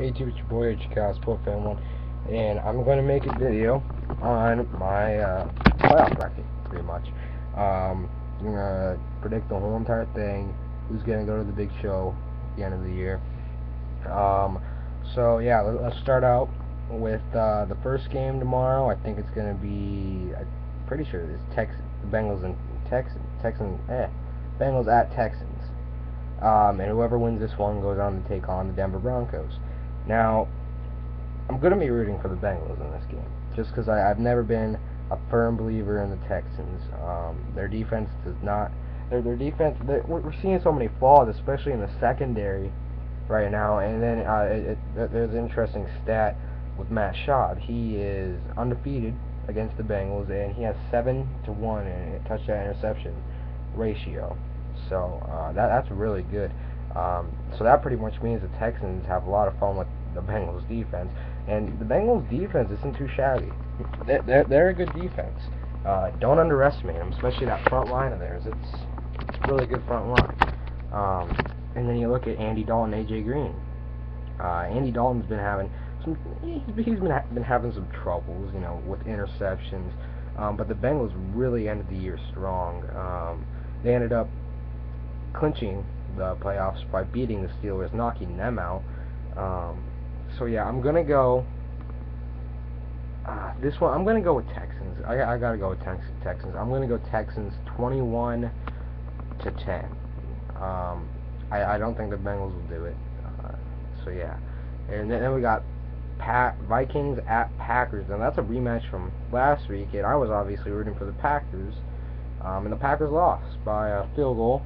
Hey YouTube, it's your boy HCast, Sport Fan 1, and I'm going to make a video on my playoff bracket, pretty much. I'm going to predict the whole entire thing, who's going to go to the big show at the end of the year. So yeah, let's start out with the first game tomorrow. I think it's going to be, I'm pretty sure it's Bengals and Bengals at Texans. And whoever wins this one goes on to take on the Denver Broncos. Now, I'm going to be rooting for the Bengals in this game, just because I've never been a firm believer in the Texans. Their defense does not. Their defense. We're seeing so many flaws, especially in the secondary right now. And then there's an interesting stat with Matt Schaub. He is undefeated against the Bengals, and he has 7-1 in a touchdown-interception ratio. So that's really good. So that pretty much means the Texans have a lot of fun with the Bengals defense, and the Bengals defense isn't too shabby. They're a good defense. Don't underestimate them, especially that front line of theirs. It's a really good front line. And then you look at Andy Dalton, AJ Green. Andy Dalton's been having been having some troubles, with interceptions. But the Bengals really ended the year strong. They ended up clinching the playoffs by beating the Steelers, knocking them out. So yeah, I'm gonna go. This one, I'm gonna go with Texans. I gotta go with Texans. I'm gonna go Texans 21-10. I don't think the Bengals will do it. So yeah, and then we got Vikings at Packers, and that's a rematch from last week. And I was obviously rooting for the Packers, and the Packers lost by a field goal.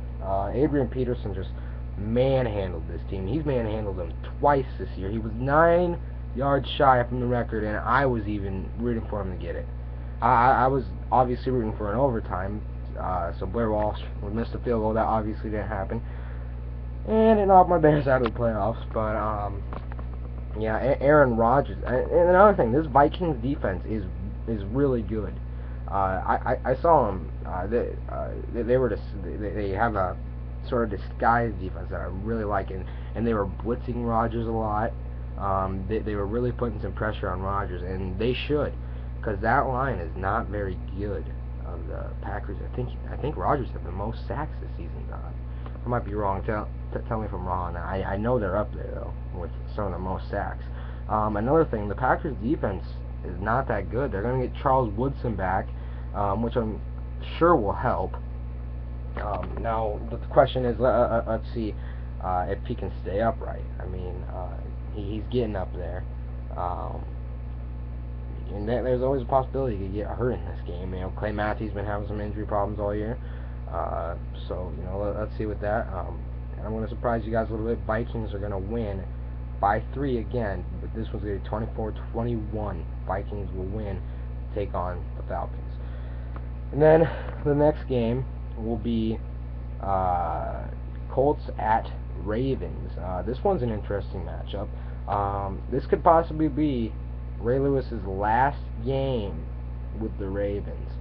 Adrian Peterson just manhandled this team. He's manhandled them twice this year. He was 9 yards shy from the record, and I was even rooting for him to get it. I was obviously rooting for an overtime, so Blair Walsh would miss the field goal. That obviously didn't happen, and it knocked my Bears out of the playoffs. But yeah, Aaron Rodgers. And another thing, this Vikings defense is really good. I saw them. They have a sort of disguised defense that I really like, and they were blitzing Rodgers a lot. They were really putting some pressure on Rodgers, and they should, because that line is not very good of the Packers. I think Rodgers had the most sacks this season. I might be wrong. Tell me if I'm wrong. I know they're up there though with some of the most sacks. Another thing, the Packers defense is not that good. They're going to get Charles Woodson back, which I'm sure will help. Now the question is, let's see if he can stay upright. I mean, he's getting up there, and there's always a possibility he could get hurt in this game. Clay Matthews been having some injury problems all year, so let's see with that. I'm going to surprise you guys a little bit. Vikings are going to win by 3 again, but this one's going to be 24-21. Vikings will win, take on the Falcons. And then the next game will be Colts at Ravens. This one's an interesting matchup. This could possibly be Ray Lewis's last game with the Ravens.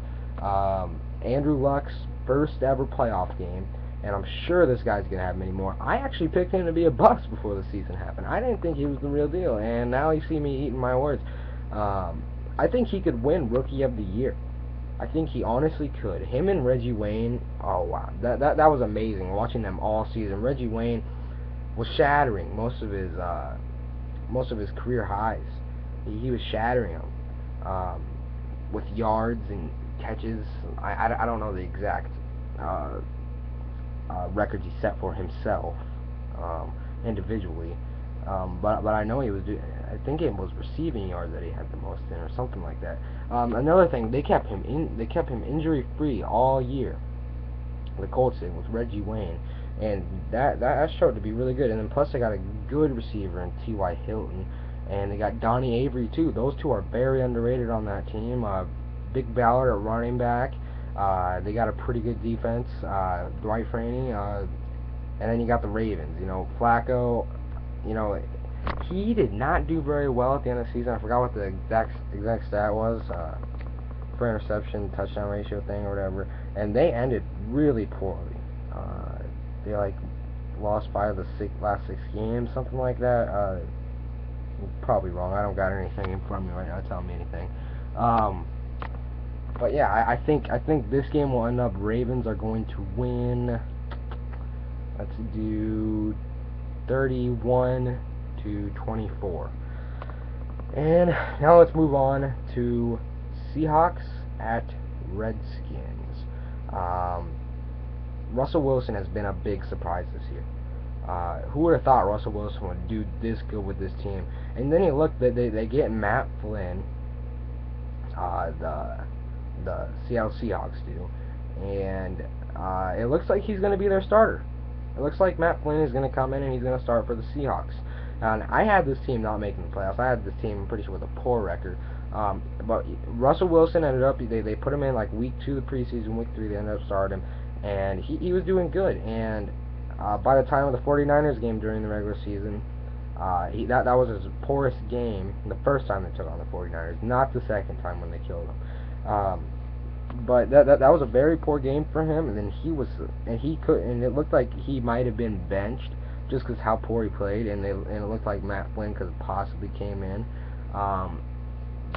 Andrew Luck's first ever playoff game, and I'm sure this guy's going to have many more. I actually picked him to be a bust before the season happened. I didn't think he was the real deal, and now you see me eating my words. I think he could win Rookie of the Year. I think he honestly could. Him and Reggie Wayne, oh wow, that was amazing. Watching them all season. Reggie Wayne was shattering most of his career highs. He was shattering them with yards and catches. I don't know the exact records he set for himself individually, but I know he was doing. I think it was receiving yards that he had the most in, or something like that. Another thing, they kept him injury free all year. The Colts did with Reggie Wayne, and that showed to be really good. And then plus they got a good receiver in T.Y. Hilton, and they got Donnie Avery too. Those two are very underrated on that team. Big Ballard at running back. They got a pretty good defense. Dwight Freeney, and then you got the Ravens. Flacco. He did not do very well at the end of the season. I forgot what the exact stat was for interception, touchdown ratio thing or whatever. And they ended really poorly. They lost 5 of the last 6 games, something like that. Probably wrong. I don't got anything in front of me right now telling me anything. But yeah, I think this game will end up Ravens are going to win. Let's do 31-24. And now let's move on to Seahawks at Redskins. Russell Wilson has been a big surprise this year. Who would have thought Russell Wilson would do this good with this team? And then you look, they get Matt Flynn, the Seattle Seahawks do, and it looks like he's going to be their starter. It looks like Matt Flynn is going to come in and he's going to start for the Seahawks. And I had this team not making the playoffs. I had this team, I'm pretty sure, with a poor record. But Russell Wilson ended up, they put him in like week 2 of the preseason, week 3 they ended up starting him, and he was doing good. And by the time of the 49ers game during the regular season, that was his poorest game the first time they took on the 49ers, not the second time when they killed them. But that was a very poor game for him, and then he it looked like he might have been benched just because how poor he played, and it looked like Matt Flynn could have possibly came in.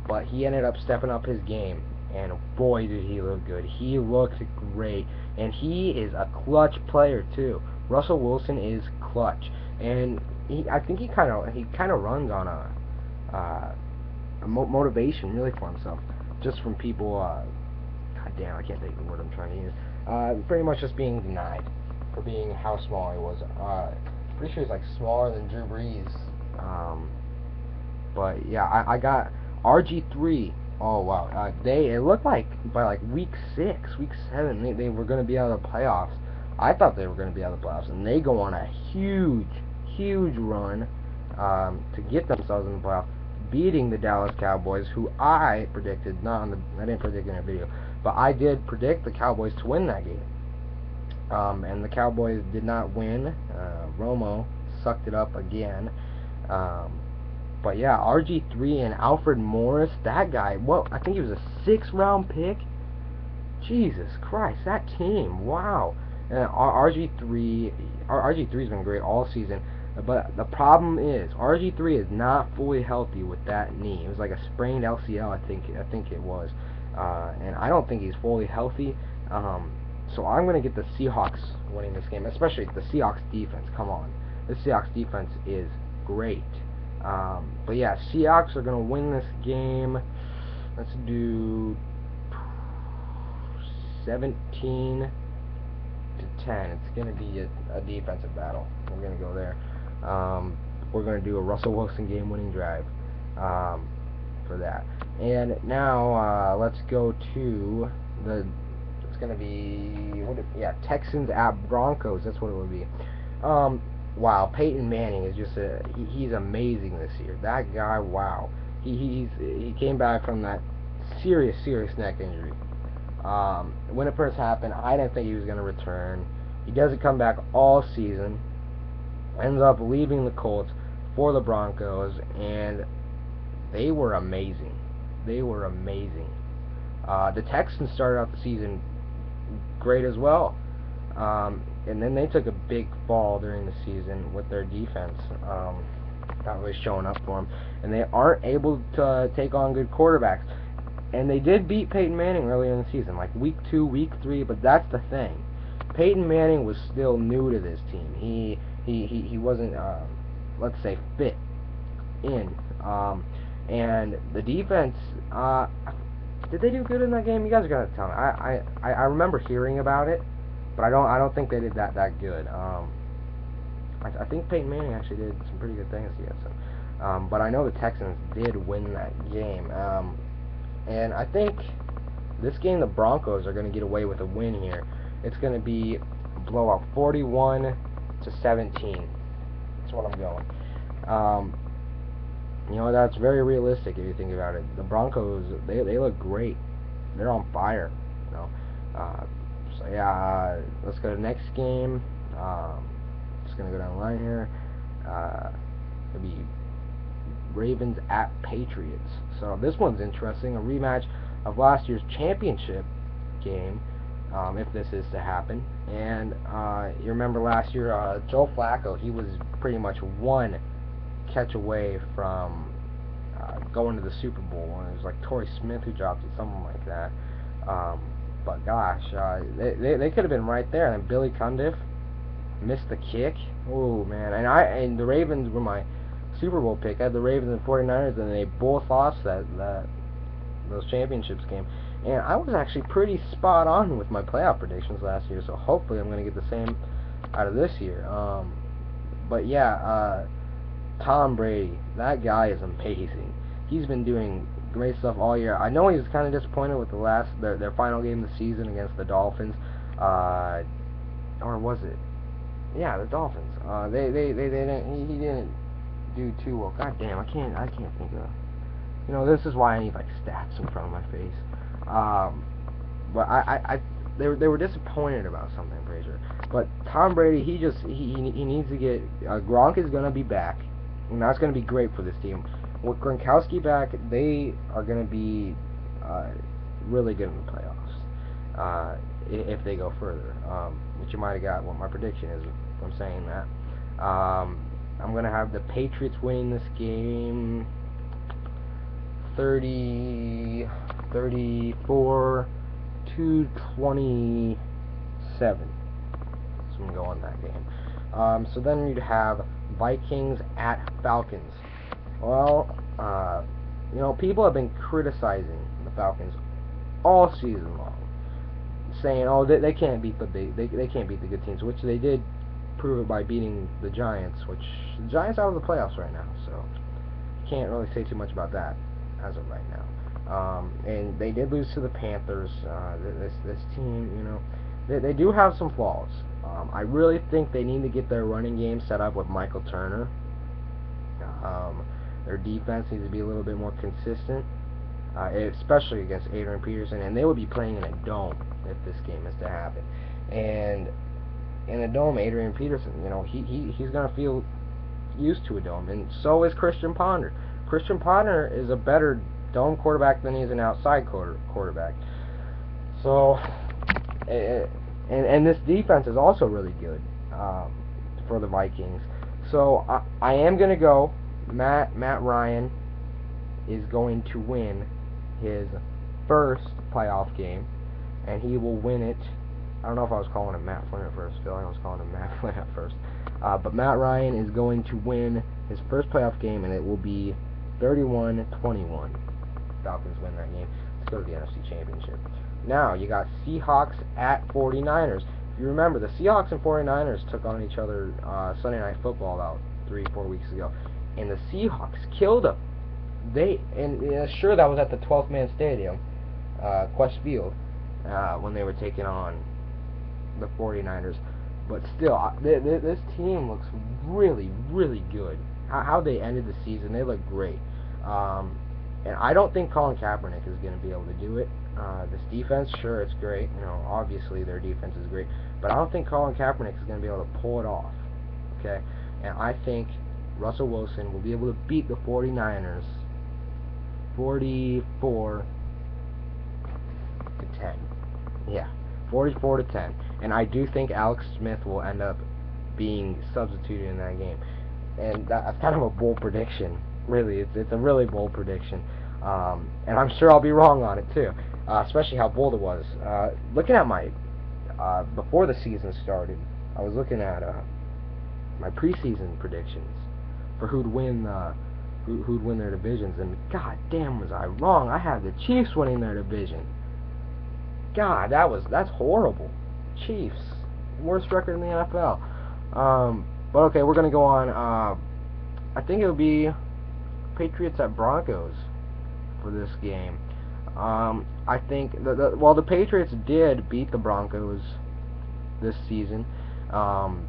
But he ended up stepping up his game, and boy did he look good. He looked great, and he is a clutch player too. Russell Wilson is clutch, and I think he kind of runs on a motivation really for himself, just from people. God damn, I can't think of the word I'm trying to use. Pretty much just being denied for being how small he was. Pretty sure he's like smaller than Drew Brees. But yeah, I got RG3. Oh wow, it looked like by like week 6, week 7, they were going to be out of the playoffs. I thought they were going to be out of the playoffs, and they go on a huge run to get themselves in the playoffs, beating the Dallas Cowboys, who I predicted, I didn't predict in a video, but I did predict the Cowboys to win that game. And the Cowboys did not win. Romo sucked it up again. But yeah, RG3 and Alfred Morris, that guy, well, I think he was a 6th round pick. Jesus Christ, that team, wow. And RG3's been great all season. But the problem is, RG3 is not fully healthy with that knee. It was like a sprained LCL, I think it was. And I don't think he's fully healthy. So I'm going to get the Seahawks winning this game, especially the Seahawks defense. Come on. The Seahawks defense is great. But yeah, Seahawks are going to win this game. Let's do 17-10. It's going to be a defensive battle. We're going to go there. We're going to do a Russell Wilson game-winning drive for that. And now let's go to it's going to be Texans at Broncos. That's what it would be. Wow, Peyton Manning is just he's amazing this year. That guy, wow. He came back from that serious neck injury. When it first happened, I didn't think he was going to return. He doesn't come back all season. Ends up leaving the Colts for the Broncos, and they were amazing. They were amazing. The Texans started out the season great as well. And then they took a big fall during the season with their defense. Not really showing up for them. And they aren't able to take on good quarterbacks. And they did beat Peyton Manning earlier in the season, like week 2, week 3, but that's the thing. Peyton Manning was still new to this team. He wasn't, let's say, fit in. And the defense, did they do good in that game? You guys are gonna tell me. I remember hearing about it, but I don't think they did that good. I think Peyton Manning actually did some pretty good things against them. But I know the Texans did win that game. And I think this game the Broncos are going to get away with a win here. It's going to be a blowout, 41-17. That's what I'm going. You know, that's very realistic if you think about it. The Broncos, they look great. They're on fire. You know. So yeah, let's go to the next game. Just going to go down the line here. It'll be Ravens at Patriots. So this one's interesting. A rematch of last year's championship game, if this is to happen. And you remember last year, Joe Flacco, he was pretty much one catch away from going to the Super Bowl, and it was like Torrey Smith who dropped it, something like that. But gosh, they could have been right there. And Billy Cundiff missed the kick. Oh man, and the Ravens were my Super Bowl pick. I had the Ravens and 49ers, and they both lost those championships game. And I was actually pretty spot on with my playoff predictions last year, so hopefully I'm going to get the same out of this year. But yeah, Tom Brady, that guy is amazing. He's been doing great stuff all year. I know he was kind of disappointed with their final game of the season against the Dolphins, or was it? Yeah, the Dolphins. He didn't do too well. God damn, I can't think of. You know, this is why I need like stats in front of my face. But they were disappointed about something, I'm pretty sure. But Tom Brady, he needs to get Gronk is gonna be back, and that's gonna be great for this team. With Gronkowski back, they are gonna be really good in the playoffs if they go further. Which you might have got what my prediction is from saying that. I'm gonna have the Patriots winning this game 34 to 27. So I'm going to go on that game. So then you'd have Vikings at Falcons. Well, you know, people have been criticizing the Falcons all season long, saying, "Oh, they can't beat they can't beat the good teams," which they did prove it by beating the Giants, which the Giants are out of the playoffs right now, so can't really say too much about that as of right now. And they did lose to the Panthers. This team, you know, they do have some flaws. I really think they need to get their running game set up with Michael Turner. Their defense needs to be a little bit more consistent, especially against Adrian Peterson, and they would be playing in a dome if this game is to happen. And in a dome, Adrian Peterson, you know, he's gonna feel used to a dome, and so is Christian Ponder. Christian Ponder is a better dome quarterback than he is an outside quarterback. So, and this defense is also really good for the Vikings. So I am gonna go. Matt Ryan is going to win his first playoff game, and he will win it. I don't know if I was calling him Matt Flynn at first. I feel like I was calling him Matt Flynn at first. But Matt Ryan is going to win his first playoff game, and it will be 31-21. Falcons win that game to go to the NFC Championship. Now, you got Seahawks at 49ers. If you remember, the Seahawks and 49ers took on each other Sunday Night Football about 3-4 weeks ago, and the Seahawks killed them. Sure, that was at the 12th Man Stadium, Quest Field, when they were taking on the 49ers. But still, this team looks really, really good. How they ended the season, they look great. And I don't think Colin Kaepernick is going to be able to do it. This defense, sure, it's great. You know, obviously their defense is great. But I don't think Colin Kaepernick is going to be able to pull it off. Okay? And I think Russell Wilson will be able to beat the 49ers 44-10. Yeah, 44-10. And I do think Alex Smith will end up being substituted in that game. And that's kind of a bold prediction. Really, it's a really bold prediction. And I'm sure I'll be wrong on it too. Especially how bold it was. Looking at my before the season started, I was looking at my preseason predictions for who'd win their divisions, and god damn was I wrong. I had the Chiefs winning their division. God, that's horrible. Chiefs, worst record in the NFL. But okay, we're gonna go on. I think it'll be Patriots at Broncos for this game. I think the Patriots did beat the Broncos this season. I'm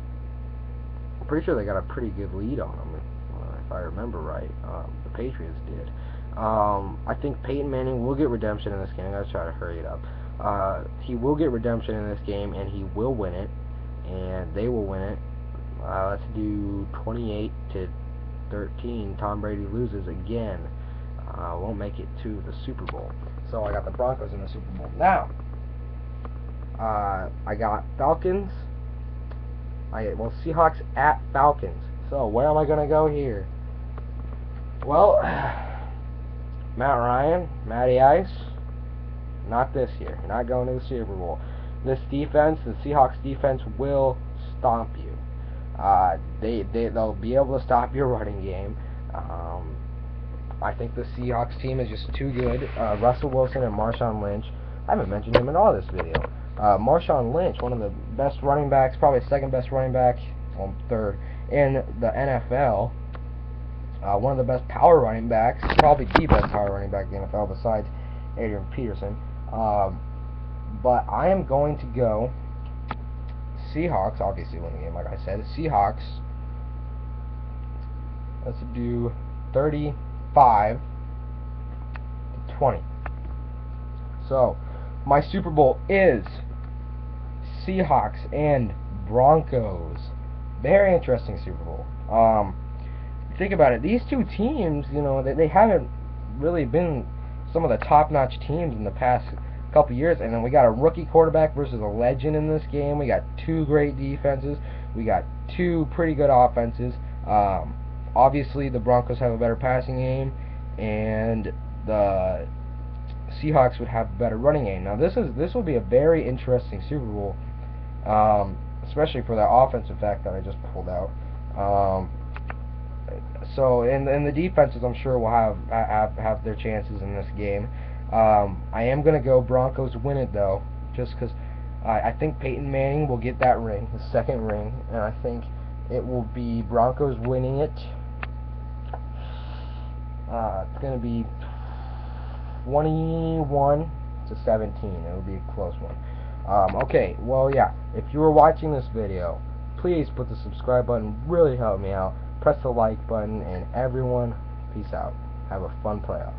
pretty sure they got a pretty good lead on them, if I remember right. The Patriots did. I think Peyton Manning will get redemption in this game. I gotta try to hurry it up. He will get redemption in this game, and he will win it, and they will win it. Let's do 28-13. Tom Brady loses again. Won't make it to the Super Bowl. So I got the Broncos in the Super Bowl. Now, I got Falcons. Seahawks at Falcons. So where am I gonna go here? Well, Matt Ryan, Matty Ice, not this year. You're not going to the Super Bowl. This defense, the Seahawks defense, will stomp you. They'll be able to stop your running game. I think the Seahawks team is just too good. Russell Wilson and Marshawn Lynch. I haven't mentioned him in all this video. Marshawn Lynch, one of the best running backs, probably second best running back, well, third in the NFL. One of the best power running backs, probably the best power running back in the NFL besides Adrian Peterson. But I am going to go Seahawks, obviously win the game, like I said. Seahawks, let's do 35-20. So, my Super Bowl is Seahawks and Broncos. Very interesting Super Bowl. Think about it. These two teams, you know, they haven't really been some of the top-notch teams in the past couple years, and then we got a rookie quarterback versus a legend in this game. We got two great defenses. We got two pretty good offenses. Obviously, the Broncos have a better passing game, and the Seahawks would have a better running game. Now, this will be a very interesting Super Bowl, especially for that offensive fact that I just pulled out. So, and the defenses, I'm sure, will have their chances in this game. I am going to go Broncos win it, though, just because I think Peyton Manning will get that ring, the second ring, and I think it will be Broncos winning it. It's going to be 21-17. It will be a close one. Okay, well, yeah, if you were watching this video, please put the subscribe button. Really help me out. Press the like button, and everyone, peace out. Have a fun playoff.